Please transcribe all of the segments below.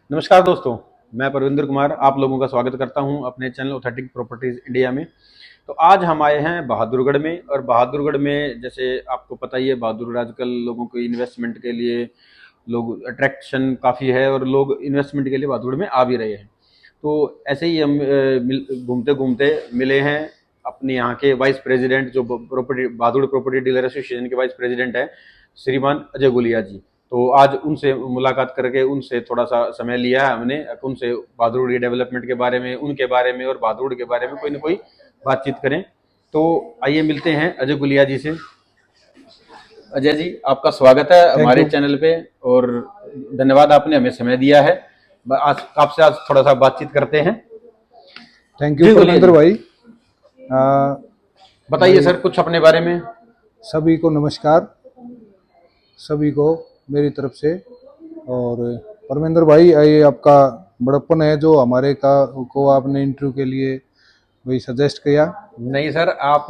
नमस्कार दोस्तों, मैं परविंदर कुमार आप लोगों का स्वागत करता हूं अपने चैनल ऑथेंटिक प्रॉपर्टीज इंडिया में। तो आज हम आए हैं बहादुरगढ़ में, और बहादुरगढ़ में जैसे आपको पता ही है, बहादुरगढ़ आजकल लोगों को इन्वेस्टमेंट के लिए लोग अट्रैक्शन काफ़ी है और लोग इन्वेस्टमेंट के लिए बहादुरगढ़ में आ भी रहे हैं। तो ऐसे ही हम घूमते घूमते मिले हैं अपने यहाँ के वाइस प्रेसिडेंट, जो property Bahadurgarh property dealer association के वाइस प्रेसिडेंट है, श्रीमान अजय गुलिया जी। तो आज उनसे मुलाकात करके उनसे थोड़ा सा समय लिया है हमने, उनसे बहादुरगढ़ डेवलपमेंट के बारे में, उनके बारे में और बहादुरगढ़ के बारे में कोई ना कोई बातचीत करें। तो आइए मिलते हैं अजय गुलिया जी से। अजय जी, आपका स्वागत है हमारे चैनल पे, और धन्यवाद आपने हमें समय दिया है। आज आपसे आज थोड़ा सा बातचीत करते हैं। थैंक यू परविंदर भाई। बताइए सर कुछ अपने बारे में। सभी को नमस्कार, सभी को मेरी तरफ से। और परविंदर भाई, ये आपका बड़प्पन है जो हमारे को आपने इंटरव्यू के लिए वही सजेस्ट किया। नहीं सर, आप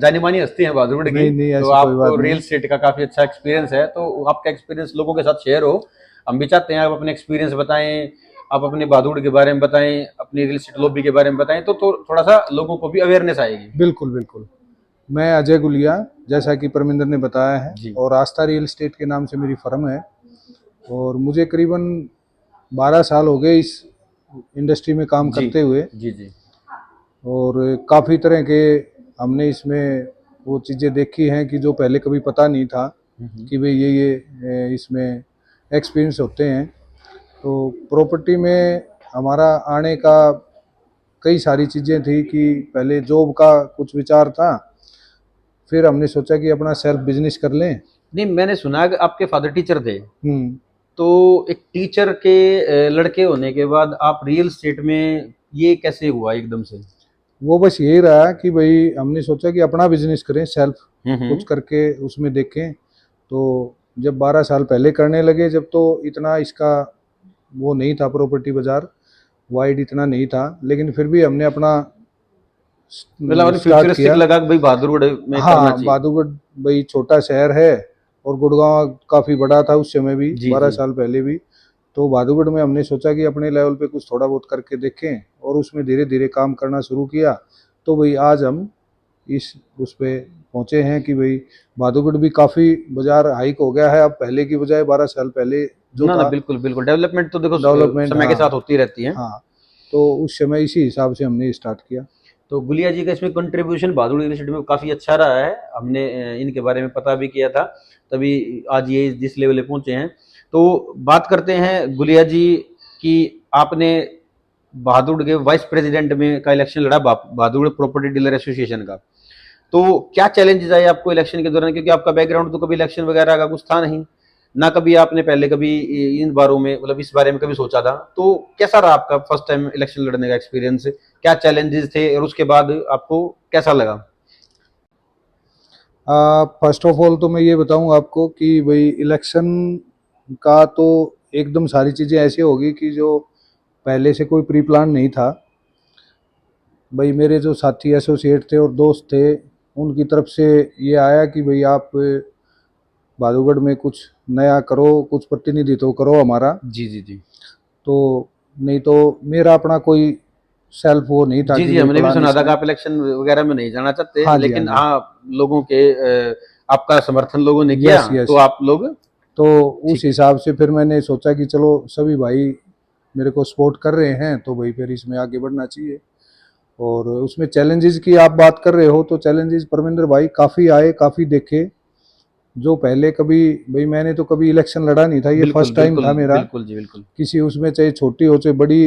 जानी मानी हस्ती हैं बहादुरगढ़ की। नहीं, तो आपको रियल एस्टेट का काफी अच्छा एक्सपीरियंस है, तो आपका एक्सपीरियंस लोगों के साथ शेयर हो। हम भी चाहते हैं आप अपने एक्सपीरियंस बताएं, आप अपने बहादुरगढ़ के बारे में बताएं, अपनी रियल एस्टेट लॉबी के बारे में बताएं, तो थोड़ा सा लोगों को भी अवेयरनेस आएगी। बिल्कुल बिल्कुल। मैं अजय गुलिया, जैसा कि परमिंदर ने बताया है, और आस्था रियल एस्टेट के नाम से मेरी फर्म है। और मुझे करीबन 12 साल हो गए इस इंडस्ट्री में काम करते हुए। जी। और काफ़ी तरह के हमने इसमें वो चीज़ें देखी हैं कि जो पहले कभी पता नहीं था कि भाई ये इसमें एक्सपीरियंस होते हैं। तो प्रॉपर्टी में हमारा आने का कई सारी चीज़ें थी कि पहले जॉब का कुछ विचार था, फिर हमने सोचा कि अपना सेल्फ बिजनेस कर लें। नहीं, मैंने सुना कि आपके फादर टीचर थे। तो एक टीचर के लड़के होने के बाद आप रियल एस्टेट में ये कैसे हुआ एकदम से? वो बस यही रहा कि भाई हमने सोचा कि अपना बिजनेस करें, सेल्फ कुछ करके उसमें देखें। तो जब 12 साल पहले करने लगे, जब तो इतना इसका वो नहीं था, प्रॉपर्टी बाजार वाइड इतना नहीं था, लेकिन फिर भी हमने अपना स्टार्ट किया। लगा कि भाई बहादुरगढ़ में करना चाहिए। बहादुरगढ़ भाई छोटा शहर है और गुड़गांव काफ़ी बड़ा था उस समय भी, 12 साल पहले भी। तो बहादुरगढ़ में हमने सोचा कि अपने लेवल पे कुछ थोड़ा बहुत करके देखें, और उसमें धीरे धीरे काम करना शुरू किया। तो भाई आज हम इस उस पे पहुंचे हैं कि भाई बहादुरगढ़ भी काफ़ी बाजार हाइक हो गया है अब, पहले की बजाय 12 साल पहले जो था। बिल्कुल बिल्कुल, डेवलपमेंट तो देखो डेवलपमेंट समय के साथ होती रहती है। हाँ, तो उस समय इसी हिसाब से हमने स्टार्ट किया। तो गुलिया जी का इसमें कंट्रीब्यूशन बहादुरगढ़ यूनिवर्सिटी में काफ़ी अच्छा रहा है। हमने इनके बारे में पता भी किया था, तभी आज ये जिस लेवल पे पहुंचे हैं। तो बात करते हैं गुलिया जी कि आपने बहादुरगढ़ के वाइस प्रेसिडेंट में का इलेक्शन लड़ा, बहादुरगढ़ प्रॉपर्टी डीलर एसोसिएशन का। तो क्या चैलेंजेस आए आपको इलेक्शन के दौरान, क्योंकि आपका बैकग्राउंड तो कभी इलेक्शन वगैरह का कुछ था नहीं ना, कभी आपने पहले कभी इन बारों में मतलब इस बारे में कभी सोचा था? तो कैसा रहा आपका फर्स्ट टाइम इलेक्शन लड़ने का एक्सपीरियंस? क्या चैलेंजेस थे और उसके बाद आपको कैसा लगा? फर्स्ट ऑफ ऑल तो मैं ये बताऊं आपको कि भाई इलेक्शन का तो एकदम सारी चीज़ें ऐसी होगी कि जो पहले से कोई प्री प्लान नहीं था। भाई मेरे जो साथी एसोसिएट थे और दोस्त थे, उनकी तरफ से ये आया कि भाई आप बहादुरगढ़ में कुछ नया करो, कुछ प्रतिनिधित्व करो हमारा। जी। तो नहीं तो मेरा अपना कोई सेल्फ वो नहीं था। जी, हमने भी सुना था कि आप इलेक्शन वगैरह में नहीं जाना चाहते। हाँ लेकिन हाँ, लोगों के आपका समर्थन लोगों ने किया। तो आप लोग तो उस हिसाब से फिर मैंने सोचा कि चलो सभी भाई मेरे को सपोर्ट कर रहे हैं, तो भाई फिर इसमें आगे बढ़ना चाहिए। और उसमें चैलेंजेस की आप बात कर रहे हो, तो चैलेंजेस परमिंदर भाई काफ़ी आए, काफ़ी देखे। जो पहले कभी भाई मैंने तो कभी इलेक्शन लड़ा नहीं था, ये फर्स्ट टाइम था मेरा। बिल्कुल जी, बिल्कुल। किसी उसमें चाहे छोटी हो चाहे बड़ी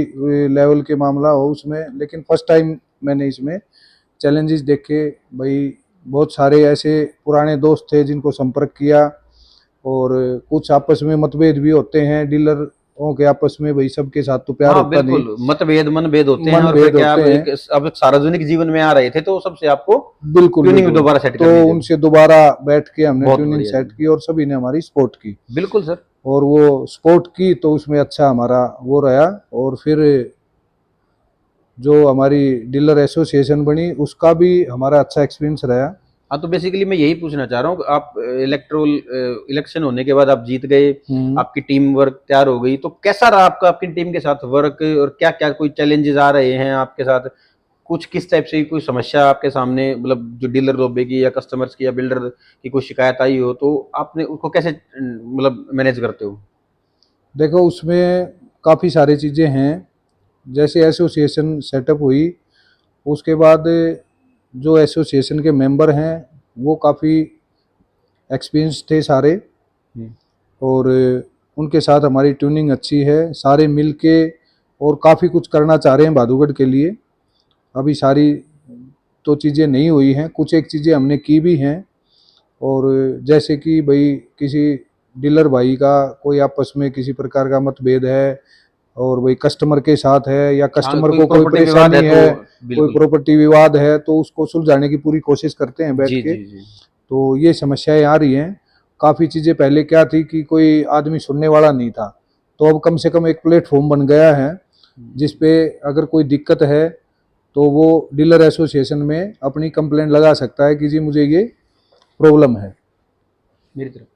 लेवल के मामला हो उसमें, लेकिन फर्स्ट टाइम मैंने इसमें चैलेंजेस देखे। भाई बहुत सारे ऐसे पुराने दोस्त थे जिनको संपर्क किया, और कुछ आपस में मतभेद भी होते हैं डीलरों के आपस में, भाई सबके साथ तो प्यार होता नहीं। मतभेद मनभेद होते हैं, और फिर क्या आप अब सार्वजनिक जीवन में आ रहे थे, तो सबसे आपको ट्यूनिंग दोबारा सेट करनी तो उनसे दोबारा बैठ के हमने ट्यूनिंग सेट की, और सभी ने हमारी सपोर्ट की। बिल्कुल सर। और वो सपोर्ट की तो उसमें अच्छा हमारा वो रहा। और फिर जो हमारी डीलर एसोसिएशन बनी, उसका भी हमारा अच्छा एक्सपीरियंस रहा। हाँ, तो बेसिकली मैं यही पूछना चाह रहा हूँ, आप इलेक्शन होने के बाद आप जीत गए, आपकी टीम वर्क तैयार हो गई, तो कैसा रहा आपका आपकी टीम के साथ वर्क, और क्या क्या कोई चैलेंजेस आ रहे हैं आपके साथ, कुछ किस टाइप से कोई समस्या आपके सामने, मतलब जो डीलर लोबे की या कस्टमर्स की या बिल्डर की कोई शिकायत आई हो, तो आपने उसको कैसे मतलब मैनेज करते हो? देखो उसमें काफ़ी सारी चीज़ें हैं। जैसे एसोसिएशन सेटअप हुई, उसके बाद जो एसोसिएशन के मेंबर हैं वो काफ़ी एक्सपीरियंस थे सारे, हम्म, और उनके साथ हमारी ट्यूनिंग अच्छी है, सारे मिल के और काफ़ी कुछ करना चाह रहे हैं भादुगढ़ के लिए। अभी सारी तो चीज़ें नहीं हुई हैं, कुछ एक चीज़ें हमने की भी हैं। और जैसे कि भाई किसी डीलर भाई का कोई आपस में किसी प्रकार का मतभेद है, और भाई कस्टमर के साथ है, या हाँ, कस्टमर कोई को कोई प्रॉपर्टी विवाद परेशानी है तो है, कोई बिल्कुल। प्रॉपर्टी विवाद है, तो उसको सुलझाने की पूरी कोशिश करते हैं बैठ जी के। जी जी। तो ये समस्याएं आ रही हैं। काफ़ी चीज़ें पहले क्या थी कि कोई आदमी सुनने वाला नहीं था, तो अब कम से कम एक प्लेटफॉर्म बन गया है जिस पे अगर कोई दिक्कत है तो वो डीलर एसोसिएशन में अपनी कंप्लेंट लगा सकता है कि जी मुझे ये प्रॉब्लम है। मेरी तरफ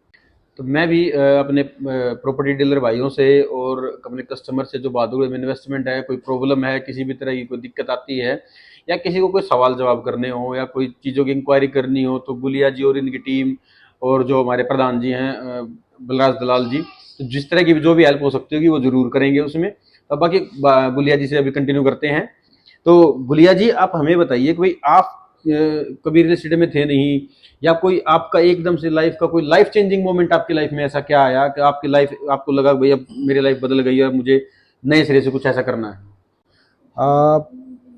तो मैं भी अपने प्रॉपर्टी डीलर भाइयों से और अपने कस्टमर से, जो बहादुर में इन्वेस्टमेंट है, कोई प्रॉब्लम है, किसी भी तरह की कोई दिक्कत आती है, या किसी को कोई सवाल जवाब करने हो या कोई चीज़ों की इंक्वायरी करनी हो, तो गुलिया जी और इनकी टीम और जो हमारे प्रधान जी हैं बलराज दलाल जी, तो जिस तरह की जो भी हेल्प हो सकती होगी वो ज़रूर करेंगे उसमें। तो बाकी गुलिया जी से अभी कंटिन्यू करते हैं। तो गुलिया जी, आप हमें बताइए कि भाई आप कभी रियल एस्टेट में थे नहीं, या कोई आपका एकदम से लाइफ का कोई लाइफ चेंजिंग मोमेंट आपकी लाइफ में ऐसा क्या आया कि आपकी लाइफ आपको लगा भाई अब मेरी लाइफ बदल गई है, अब मुझे नए सिरे से कुछ ऐसा करना है?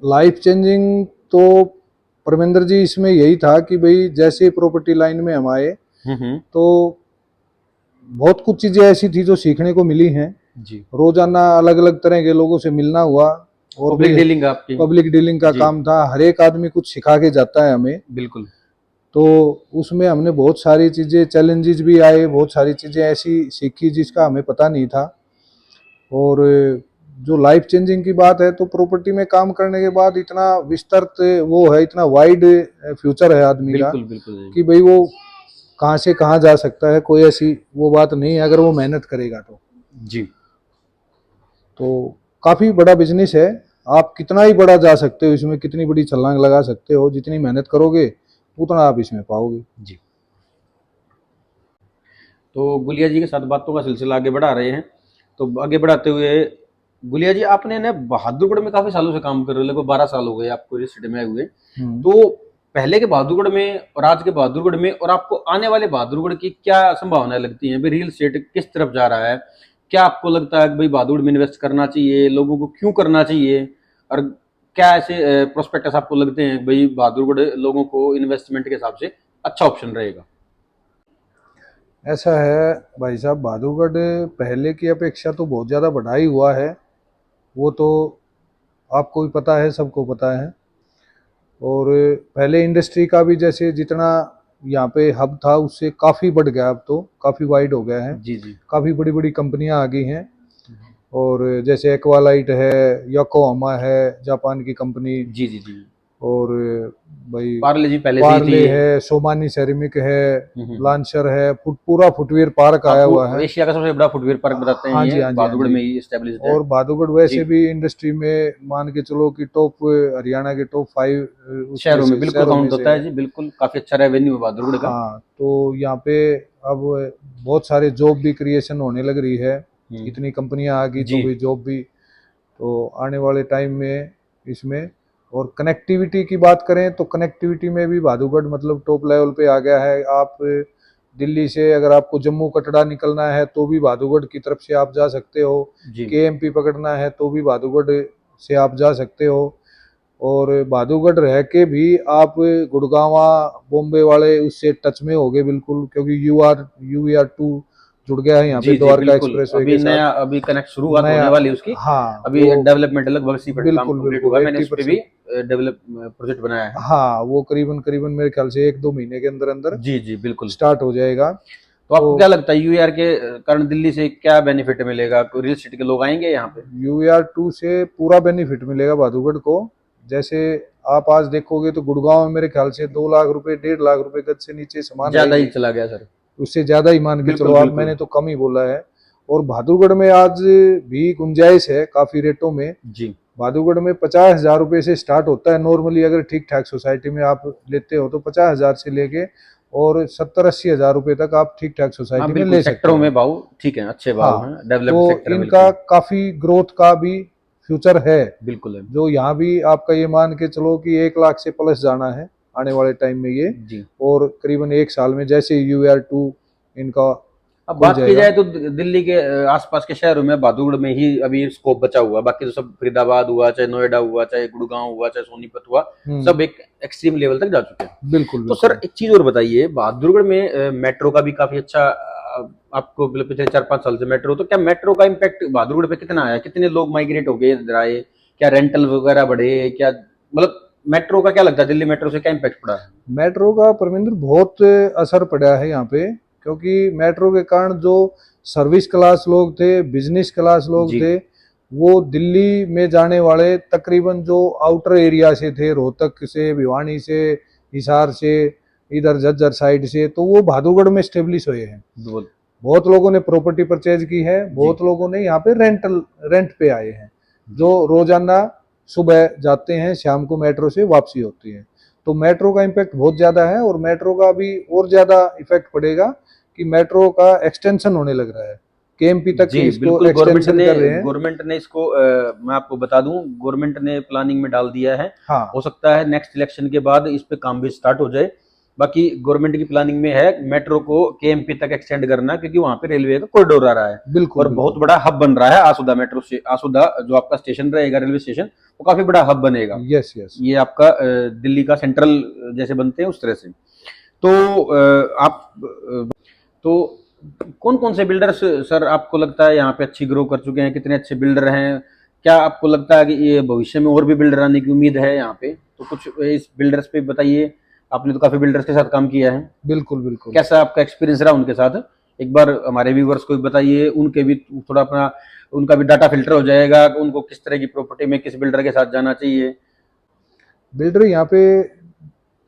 लाइफ चेंजिंग तो परमेंद्र जी इसमें यही था कि भाई जैसे प्रॉपर्टी लाइन में हम आए हम्म। तो बहुत कुछ चीज़ें ऐसी थी जो सीखने को मिली हैं। जी। रोजाना अलग अलग तरह के लोगों से मिलना हुआ, और पब्लिक भाई डीलिंग आपकी। पब्लिक डीलिंग का जी। काम था, हर एक आदमी कुछ सिखा के जाता है हमें। बिल्कुल। तो उसमें हमने बहुत सारी चीज़ें, चैलेंजेस भी आए, बहुत सारी चीज़ें ऐसी सीखी जिसका हमें पता नहीं था। और जो लाइफ चेंजिंग की बात है तो प्रॉपर्टी में काम करने के बाद इतना विस्तृत वो है, इतना वाइड फ्यूचर है आदमी का बिल्कुल बिल्कुल जी। कि भाई वो कहाँ से कहाँ जा सकता है, कोई ऐसी वो बात नहीं है अगर वो मेहनत करेगा तो। जी। तो काफ़ी बड़ा बिजनेस है, आप कितना ही बड़ा जा सकते हो इसमें, कितनी बड़ी छलांग लगा सकते हो, जितनी मेहनत करोगे उतना आप इसमें पाओगे। जी। तो गुलिया जी के साथ बातों का सिलसिला आगे बढ़ा रहे हैं। तो आगे बढ़ाते हुए, गुलिया जी आपने ना बहादुरगढ़ में काफी सालों से काम कर रहे हो, लगभग 12 साल हो गए आपको इस सिटी में आए हुए। हम्म। तो पहले के बहादुरगढ़ में और आज के बहादुरगढ़ में, और आपको आने वाले बहादुरगढ़ की क्या संभावनाएं लगती हैं? भाई रियल एस्टेट किस तरफ जा रहा है? क्या आपको लगता है कि भाई बहादुरगढ़ में इन्वेस्ट करना चाहिए, लोगों को क्यों करना चाहिए, और क्या ऐसे प्रोस्पेक्टस आपको लगते हैं कि भाई बहादुरगढ़ लोगों को इन्वेस्टमेंट के हिसाब से अच्छा ऑप्शन रहेगा? ऐसा है भाई साहब, बहादुरगढ़ पहले की अपेक्षा तो बहुत ज़्यादा बढ़ाई हुआ है, वो तो आपको भी पता है, सबको पता है। और पहले इंडस्ट्री का भी जैसे जितना यहाँ पे हब था उससे काफ़ी बढ़ गया, अब तो काफ़ी वाइड हो गया है, जी जी। काफ़ी बड़ी बड़ी कंपनियां आ गई हैं। और जैसे एक्वालाइट है, योकोहामा है, जापान की कंपनी, जी जी जी। और भाई पार्ले जी पहले से ही थी। पार्ले है, सोमानी सेरेमिक है, हम्म। लांचर है, पूरा फुटवेयर पार्क आया आपको हुआ है। एशिया का सबसे बड़ा फुटवेयर पार्क बताते हैं हाँ ये जी, हाँ जी, हाँ बहादुरगढ़ जी। में ही एस्टेब्लिश्ड है। और बहादुरगढ़ जी। वैसे भी इंडस्ट्री में मान के चलो कि टॉप, हरियाणा के टॉप 5 उसमें शहरों में से, बिल्कुल शहरों में काउंट से होता है है। जी, बिल्कुल काफी अच्छा रेवेन्यू है बहादुरगढ़ का। हाँ, तो यहाँ पे अब बहुत सारे जॉब भी क्रिएशन होने लग रही है, इतनी कंपनियां आ गई जी। तो भाई जॉब भी। तो आने वाले टाइम में इसमें, और कनेक्टिविटी की बात करें तो कनेक्टिविटी में भी बहादुरगढ़ मतलब टॉप लेवल पे आ गया है। आप दिल्ली से अगर आपको जम्मू कटरा निकलना है तो भी बहादुरगढ़ की तरफ से आप जा सकते हो, जी। केएमपी पकड़ना है तो भी बहादुरगढ़ से आप जा सकते हो। और बहादुरगढ़ रह के भी आप गुड़गांवा, बॉम्बे वाले उससे टच में हो गए बिल्कुल, क्योंकि UR2 जुड़ गया है यहाँ पे जी जी द्वारका बिल्कुल, एक्सप्रेसवे अभी के साथ। नया अभी कनेक्ट शुरुआत होने नया, वाली है उसकी। हाँ अभी वो डेवलपमेंट लगभग 80% काम बिल्कुल कंप्लीट बिल्कुल हुआ है, मैंने उस पर भी 80%। डेवलप प्रोजेक्ट बनाया है। हाँ, वो करीबन करीबन मेरे ख्याल से 1-2 महीने के अंदर अंदर जी जी बिल्कुल। स्टार्ट हो जाएगा। तो तो आपको क्या लगता है यूआर के कारण दिल्ली से क्या बेनिफिट मिलेगा? रियल एस्टेट के लोग आएंगे यहाँ पे? UR2 से पूरा बेनिफिट मिलेगा बहादुरगढ़ को। जैसे आप आज देखोगे तो गुड़गांव में मेरे ख्याल से 2 लाख रुपए 1.5 लाख रुपए गज से नीचे सामान ज्यादा ही रहेगी। चला गया सर। उससे ज्यादा ही मान के बिल्कुल चलो आप, बिल्कुल। मैंने तो कम ही बोला है। और बहादुरगढ़ में आज भी गुंजाइश है काफी रेटों में। जी बहादुरगढ़ में 50,000 रुपए से स्टार्ट होता है नॉर्मली, अगर ठीक ठाक सोसाइटी में आप लेते हो तो 50,000 से लेके और 70-80 हजार रुपए तक आप ठीक ठाक हाँ सोसाइटी में बिल्कुल, ले सकते सेक्टरों हो। में भाव ठीक है, अच्छे भाव हाँ, हैं, डेवलप्ड तो सेक्टर है इनका बिल्कुल। काफी ग्रोथ का भी फ्यूचर है। बिल्कुल है। जो यहाँ भी आपका ये मान के चलो कि 1 लाख से प्लस जाना है आने वाले टाइम में ये, जी। और करीबन 1 साल में जैसे UR2 इनका अब खुल बात की जाएगा। जाए तो दिल्ली के आसपास के शहरों में बहादुरगढ़ में ही अभी स्कोप बचा हुआ है, बाकी तो सब फरीदाबाद हुआ, चाहे नोएडा हुआ, चाहे गुड़गांव हुआ, चाहे सोनीपत हुआ, सब एक एक्सट्रीम लेवल तक जा चुके हैं। बिल्कुल तो सर बिल्कुल। एक चीज और बताइए, बहादुरगढ़ में मेट्रो का भी काफी अच्छा आपको मतलब पिछले 4-5 साल से मेट्रो, तो क्या मेट्रो का इम्पैक्ट बहादुरगढ़ पे कितना आया, कितने लोग माइग्रेट हो गए इधर आए, क्या रेंटल वगैरह बढ़े, क्या मतलब मेट्रो का क्या लगता है, दिल्ली मेट्रो से क्या इम्पैक्ट पड़ा है? मेट्रो का परमिंदर बहुत असर पड़ा है यहाँ पे, क्योंकि मेट्रो के कारण जो सर्विस क्लास लोग थे, बिजनेस क्लास लोग जी थे, वो दिल्ली में जाने वाले तकरीबन जो आउटर एरिया से थे, रोहतक से, भिवानी से, हिसार से, इधर झज्जर साइड से, तो वो बहादुरगढ़ में स्टेब्लिश हुए हैं। बहुत बहुत लोगों ने प्रॉपर्टी परचेज की है, जी बहुत लोगों ने यहाँ पे रेंट पे आए हैं, जो रोजाना सुबह जाते हैं, शाम को मेट्रो से वापसी होती है। तो मेट्रो का इम्पैक्ट बहुत ज्यादा है, और मेट्रो का भी और ज्यादा इफेक्ट पड़ेगा कि मेट्रो का एक्सटेंशन होने लग रहा है, KMP तक जी इसको बिल्कुल, एक्सटेंशन कर रहे हैं। गवर्नमेंट ने इसको मैं आपको बता दूं, गवर्नमेंट ने प्लानिंग में डाल दिया है। हाँ हो सकता है नेक्स्ट इलेक्शन के बाद इस पे काम भी स्टार्ट हो जाए। बाकी गवर्नमेंट की प्लानिंग में है मेट्रो को केएमपी तक एक्सटेंड करना, क्योंकि वहां पे रेलवे का कॉरिडोर आ रहा है बिल्कुल और बहुत बिल्कुल। बड़ा हब बन रहा है आसुदा मेट्रो से। आसुदा जो आपका स्टेशन रहेगा, रेलवे स्टेशन, वो काफी बड़ा हब बनेगा। Yes yes. ये आपका दिल्ली का सेंट्रल जैसे बनते हैं उस तरह से। तो तो कौन कौन से बिल्डर्स सर आपको लगता है यहाँ पे अच्छी ग्रो कर चुके हैं, कितने अच्छे बिल्डर हैं? क्या आपको लगता है कि ये भविष्य में और भी बिल्डर आने की उम्मीद है यहाँ पे? तो कुछ इस बिल्डर्स पे बताइए। आपने तो काफी बिल्डर्स के साथ काम किया है, बिल्कुल बिल्कुल। कैसा आपका एक्सपीरियंस रहा उनके साथ? एक बार हमारे व्यूवर्स को भी बताइए, उनके भी थोड़ा अपना, उनका भी डाटा फिल्टर हो जाएगा कि उनको किस तरह की प्रॉपर्टी में किस बिल्डर के साथ जाना चाहिए। बिल्डर यहाँ पे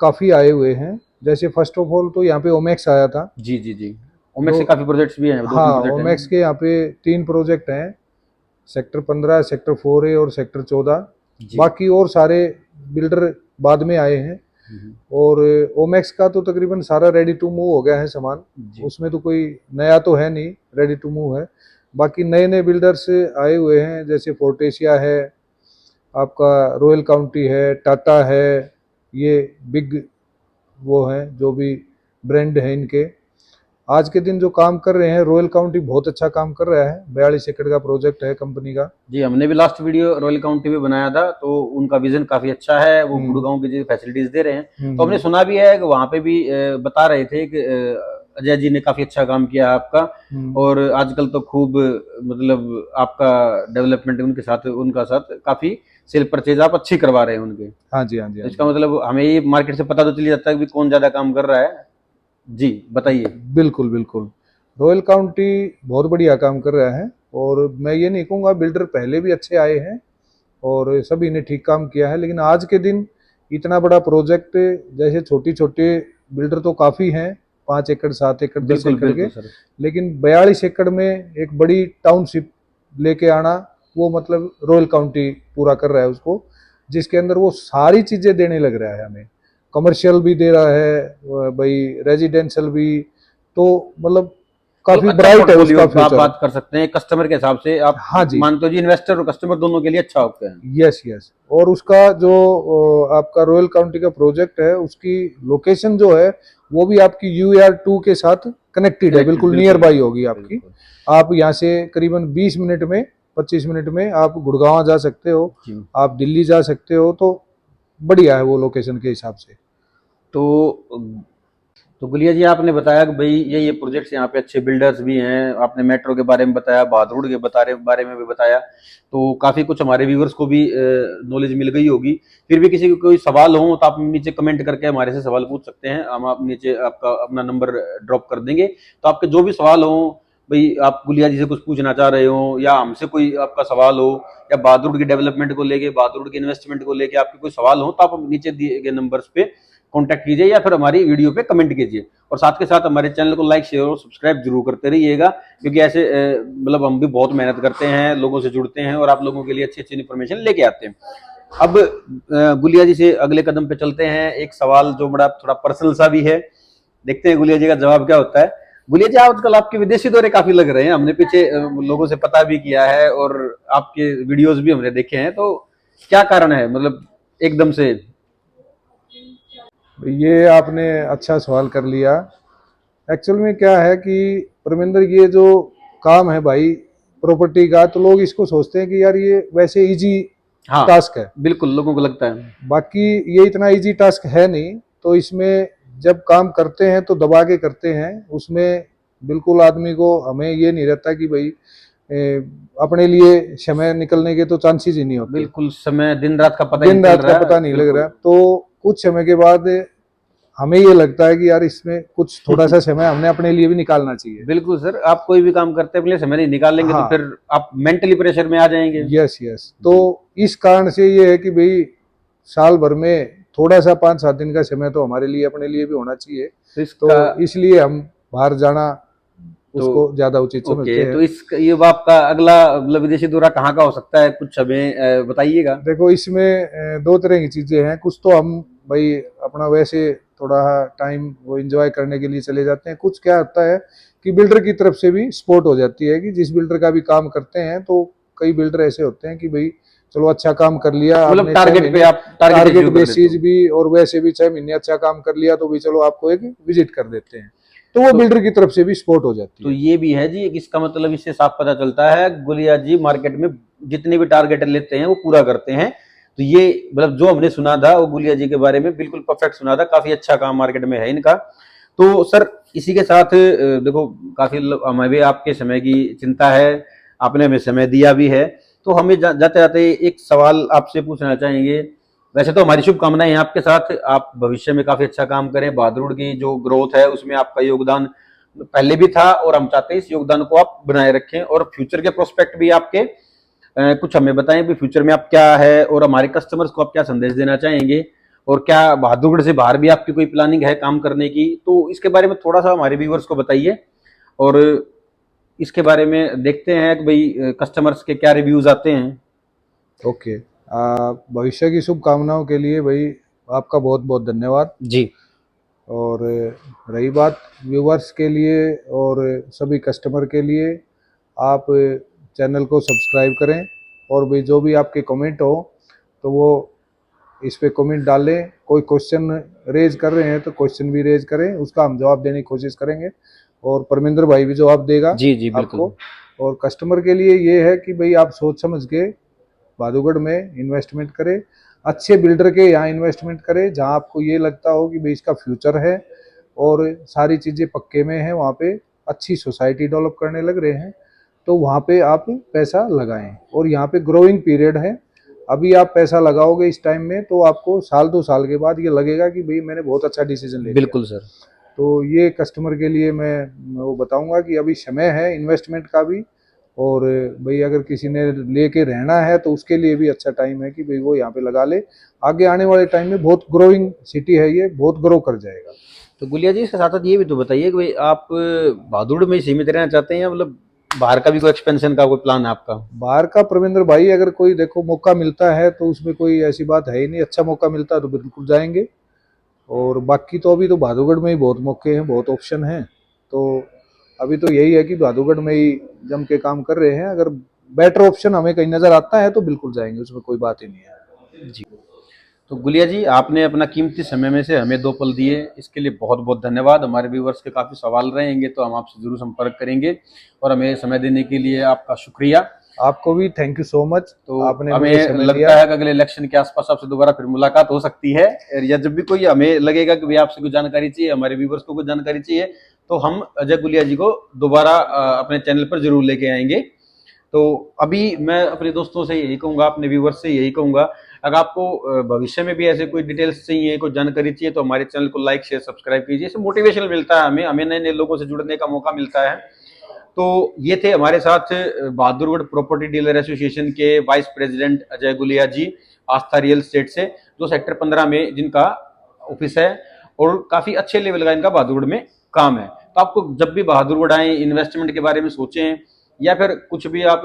काफी आए हुए हैं। जैसे फर्स्ट ऑफ ऑल तो यहाँ पे ओमेक्स आया था। जी जी जी, ओमेक्स तो के काफी प्रोजेक्ट्स भी हैं, 2-3 हाँ, प्रोजेक्ट ओमेक्स हैं। के यहाँ पे 3 प्रोजेक्ट हैं, सेक्टर 15, सेक्टर 4A और सेक्टर 14। जी बाकी और सारे बिल्डर बाद में आए हैं। और ओमेक्स का तो तकरीबन सारा रेडी टू मूव हो गया है सामान, जी उसमें तो कोई नया तो है नहीं, रेडी टू मूव है। बाकी नए नए बिल्डर्स आए हुए हैं, जैसे फोर्टेसिया है, आपका रॉयल काउंटी है, टाटा है, ये बिग वो हैं जो भी ब्रांड है इनके। आज के दिन जो काम कर रहे हैं, रॉयल काउंटी बहुत अच्छा काम कर रहा है, 42 एकड़ का प्रोजेक्ट है कंपनी का। जी, हमने भी लास्ट वीडियो रॉयल काउंटी पे बनाया था, तो उनका विजन काफी अच्छा है, वो गुड़गांव की जो फैसिलिटीज दे रहे हैं। तो हमने सुना भी है कि वहां पे भी बता रहे थे कि अजय जी ने काफी अच्छा काम किया है आपका, और आजकल तो खूब मतलब आपका डेवलपमेंट उनके साथ, उनका साथ काफी सेल परचेज आप अच्छी करवा रहे हैं उनके। हाँ जी हाँ जी तो हाँ इसका जी। मतलब हमें ये मार्केट से पता तो चल जाता है कि कौन ज्यादा काम कर रहा है। जी बताइए। बिल्कुल बिल्कुल। रॉयल काउंटी बहुत बढ़िया काम कर रहा है, और मैं ये नहीं कहूँगा, बिल्डर पहले भी अच्छे आए हैं और सभी ने ठीक काम किया है, लेकिन आज के दिन इतना बड़ा प्रोजेक्ट, जैसे छोटी छोटे बिल्डर तो काफ़ी हैं, 5 एकड़ 7 एकड़ 10 बिल्कुल एकड़ के, बिल्कुल सर। लेकिन 42 एकड़ में एक बड़ी टाउनशिप लेके आना, वो मतलब रॉयल काउंटी पूरा कर रहा है उसको, जिसके अंदर वो सारी चीज़ें देने लग रहा है हमें। कमर्शियल भी दे रहा है भाई, रेजिडेंशियल भी, तो मतलब मतलब काफी अच्छा ब्राइट है पोर्टफोलियो उसका आप फ्यूचर। बात कर सकते हैं कस्टमर के हिसाब से, आप हाँ जी। मानते हो जी, इन्वेस्टर और कस्टमर दोनों के लिए अच्छा होता है। Yes yes. और उसका जो आपका रॉयल काउंटी का प्रोजेक्ट है, उसकी लोकेशन जो है वो भी आपकी UR2 के साथ कनेक्टेड है, बिल्कुल नियर बाई होगी आपकी। बिल्कुल आप यहाँ से करीबन 20 मिनट में, 25 मिनट में आप गुड़गांव जा सकते हो, जी। आप दिल्ली जा सकते हो, तो बढ़िया है वो लोकेशन के हिसाब से। तो गुलिया जी, आपने बताया कि भाई ये प्रोजेक्ट्स यहाँ पे अच्छे बिल्डर्स भी हैं, आपने मेट्रो के बारे में बताया, बहादुर के बारे में भी बताया, तो काफी कुछ हमारे व्यूवर्स को भी नॉलेज मिल गई होगी। फिर भी किसी को कोई सवाल हो तो आप नीचे कमेंट करके हमारे से सवाल पूछ सकते हैं, हम आप नीचे आपका अपना नंबर ड्रॉप कर देंगे, तो आपके जो भी सवाल हो भाई आप गुलिया जी से कुछ पूछना चाह रहे हो या हमसे कोई आपका सवाल हो या बहादुर की डेवलपमेंट को लेके, बहादुर की इन्वेस्टमेंट को लेके आपके कोई सवाल हो, तो आप नीचे दिए गए नंबर्स पे कांटेक्ट कीजिए या फिर हमारी वीडियो पे कमेंट कीजिए। और साथ के साथ हमारे चैनल को लाइक, शेयर और सब्सक्राइब जरूर करते रहिएगा, क्योंकि ऐसे मतलब हम भी बहुत मेहनत करते हैं, लोगों से जुड़ते हैं और आप लोगों के लिए अच्छी अच्छी इन्फॉर्मेशन लेके आते हैं। अब गुलिया जी से अगले कदम पे चलते हैं। एक सवाल जो बड़ा थोड़ा पर्सनल सा भी है, देखते हैं गुलिया जी का जवाब क्या होता है। गुलिया जी, आजकल आपके विदेशी दौरे काफी लग रहे हैं, हमने पीछे लोगों से पता भी किया है और आपके वीडियोस भी हमने देखे हैं, तो क्या कारण है, मतलब एकदम से? ये आपने अच्छा सवाल कर लिया। एक्चुअल में क्या है कि परमिंदर, ये जो काम है भाई प्रॉपर्टी का, तो लोग इसको सोचते हैं कि यार ये वैसे इजी हाँ, टास्क है। बिल्कुल लोगों को लगता है। बाकी ये इतना इजी टास्क है नहीं। तो इसमें जब काम करते हैं तो दबा के करते हैं। उसमें बिल्कुल आदमी को, हमें ये नहीं रहता कि भाई अपने लिए समय निकलने के तो चांसेस ही नहीं होते। बिल्कुल, समय दिन रात का पता ही नहीं दिन चल रात का रहा है। पता नहीं लग बिल्कुल। रहा। तो कुछ समय के बाद हमें ये लगता है कि यार इसमें कुछ थोड़ा सा समय हमने अपने लिए भी निकालना चाहिए। बिल्कुल सर, आप कोई भी काम करते हैं अपने लिए समय नहीं निकालेंगे तो हाँ, फिर आप मेंटली प्रेशर में आ जाएंगे। Yes yes. तो इस कारण से ये है कि भाई साल भर में थोड़ा सा 5-7 दिन का समय तो हमारे लिए, अपने लिए भी होना चाहिए। तो इसका तो इसलिए हम बाहर जाना तो उसको ज्यादा उचित समझते ओके, हैं। तो इस ये आपका अगला मतलब विदेशी दौरा कहाँ का हो सकता है, कुछ हमें बताइएगा। देखो, इसमें दो तरह की चीजें हैं। कुछ तो हम भाई अपना वैसे थोड़ा टाइम वो एंजॉय करने के लिए चले जाते हैं। कुछ क्या होता है कि बिल्डर की तरफ से भी सपोर्ट हो जाती है कि जिस बिल्डर का भी काम करते हैं, तो कई बिल्डर ऐसे होते हैं कि भाई चलो अच्छा काम कर लिया मतलब आपने 6 टारगेट पे महीने आप टारगेट टारगेट अचीव कर लेते बेसिस हो। भी, और वैसे भी 6 महीने अच्छा काम कर लिया तो भी चलो आपको एक विजिट कर देते हैं। तो वो तो बिल्डर की तरफ से भी सपोर्ट हो जाती तो है। ये भी है जी, एक इसका मतलब इससे साफ पता चलता है गुलिया जी मार्केट में जितने भी टारगेट लेते हैं वो पूरा करते हैं। तो ये मतलब जो हमने सुना था वो गुलिया जी के बारे में बिल्कुल परफेक्ट सुना था, काफी अच्छा काम मार्केट में है इनका। तो सर इसी के साथ देखो, काफी हमें भी आपके समय की चिंता है, आपने हमें समय दिया भी है, तो हमें जाते जाते एक सवाल आपसे पूछना चाहेंगे। वैसे तो हमारी शुभकामनाएं हैं आपके साथ, आप भविष्य में काफी अच्छा काम करें, बहादुर की जो ग्रोथ है उसमें आपका योगदान पहले भी था और हम चाहते हैं इस योगदान को आप बनाए रखें, और फ्यूचर के प्रोस्पेक्ट भी आपके कुछ हमें बताएं भी फ्यूचर में आप क्या है और हमारे कस्टमर्स को आप क्या संदेश देना चाहेंगे, और क्या बहादुरगढ़ से बाहर भी आपकी कोई प्लानिंग है काम करने की, तो इसके बारे में थोड़ा सा हमारे व्यूवर्स को बताइए। और इसके बारे में देखते हैं कि भाई कस्टमर्स के क्या रिव्यूज आते हैं। ओके। भविष्य की शुभकामनाओं के लिए भाई आपका बहुत बहुत धन्यवाद। जी। और रही बात व्यूवर्स के लिए और सभी कस्टमर के लिए, आप चैनल को सब्सक्राइब करें। और भी जो भी आपके कमेंट हो तो वो इस पे कमेंट डालें। कोई क्वेश्चन रेज कर रहे हैं तो क्वेश्चन भी रेज करें, उसका हम जवाब देने की कोशिश करेंगे। और परमिंदर भाई भी जवाब देगा जी जी बिल्कुल। आपको। और कस्टमर के लिए ये है कि भाई आप सोच समझ के बहादुरगढ़ में इन्वेस्टमेंट करें। अच्छे बिल्डर के यहाँ इन्वेस्टमेंट करें जहाँ आपको ये लगता हो कि भाई इसका फ्यूचर है और सारी चीज़ें पक्के में हैं, वहाँ पे अच्छी सोसाइटी डेवलप करने लग रहे हैं, तो वहाँ पे आप पैसा लगाएं। और यहाँ पे ग्रोइंग पीरियड है। अभी आप पैसा लगाओगे इस टाइम में तो आपको साल 2 साल के बाद ये लगेगा कि भाई मैंने बहुत अच्छा डिसीजन ले लिया। बिल्कुल सर। तो ये कस्टमर के लिए मैं वो बताऊंगा कि अभी समय है इन्वेस्टमेंट का भी। और भाई अगर किसी ने लेके रहना है तो उसके लिए भी अच्छा टाइम है कि भाई वो यहाँ पे लगा ले। आगे आने वाले टाइम में बहुत ग्रोइंग सिटी है, ये बहुत ग्रो कर जाएगा। तो गुलिया जी इसके साथ साथ ये भी तो बताइए कि भाई आप बहादुर में ही सीमित रहना चाहते हैं या मतलब बाहर का भी कोई एक्सपेंशन का कोई प्लान है आपका? बाहर का प्रविंदर भाई, अगर कोई देखो मौका मिलता है तो उसमें कोई ऐसी बात है ही नहीं। अच्छा मौका मिलता है तो बिल्कुल जाएंगे। और बाकी तो अभी तो बहादुरगढ़ में ही बहुत मौके हैं, बहुत ऑप्शन हैं। तो अभी तो यही है कि बहादुरगढ़ में ही जम के काम कर रहे हैं। अगर बेटर ऑप्शन हमें कहीं नजर आता है तो बिल्कुल जाएंगे, उसमें कोई बात ही नहीं है। जी। तो गुलिया जी आपने अपना कीमती समय में से हमें 2 पल दिए, इसके लिए बहुत बहुत धन्यवाद। हमारे व्यूवर्स के काफ़ी सवाल रहेंगे तो हम आपसे ज़रूर संपर्क करेंगे, और हमें समय देने के लिए आपका शुक्रिया। आपको भी थैंक यू सो मच। तो आपने मुझे हमें समय लगता दिया। है कि अगले इलेक्शन के आसपास आपसे दोबारा फिर मुलाकात हो सकती है, या जब भी कोई हमें लगेगा कि भाई आपसे कुछ जानकारी चाहिए, हमारे व्यूवर्स को कुछ जानकारी चाहिए, तो हम अजय गुलिया जी को दोबारा अपने चैनल पर जरूर लेके आएंगे। तो अभी मैं अपने दोस्तों से यही कहूंगा, अपने व्यूवर्स से यही कहूंगा, अगर आपको भविष्य में भी ऐसे कोई डिटेल्स चाहिए, कोई जानकारी चाहिए, तो हमारे चैनल को लाइक शेयर सब्सक्राइब कीजिए। इससे मोटिवेशन मिलता है, हमें नए नए लोगों से जुड़ने का मौका मिलता है। तो ये थे हमारे साथ बहादुरगढ़ प्रॉपर्टी डीलर एसोसिएशन के वाइस प्रेसिडेंट अजय गुलिया जी, आस्था रियल एस्टेट से, जो सेक्टर 15 में जिनका ऑफिस है और काफी अच्छे लेवल का इनका बहादुरगढ़ में काम है। तो आपको जब भी बहादुरगढ़ आए, इन्वेस्टमेंट के बारे में सोचें या फिर कुछ भी आप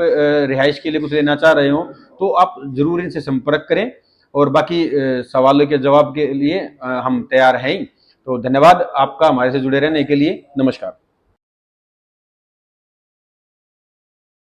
रिहाइश के लिए कुछ लेना चाह रहे हो, तो आप जरूर इनसे संपर्क करें और बाकी सवालों के जवाब के लिए हम तैयार हैं ही। तो धन्यवाद आपका हमारे से जुड़े रहने के लिए। नमस्कार।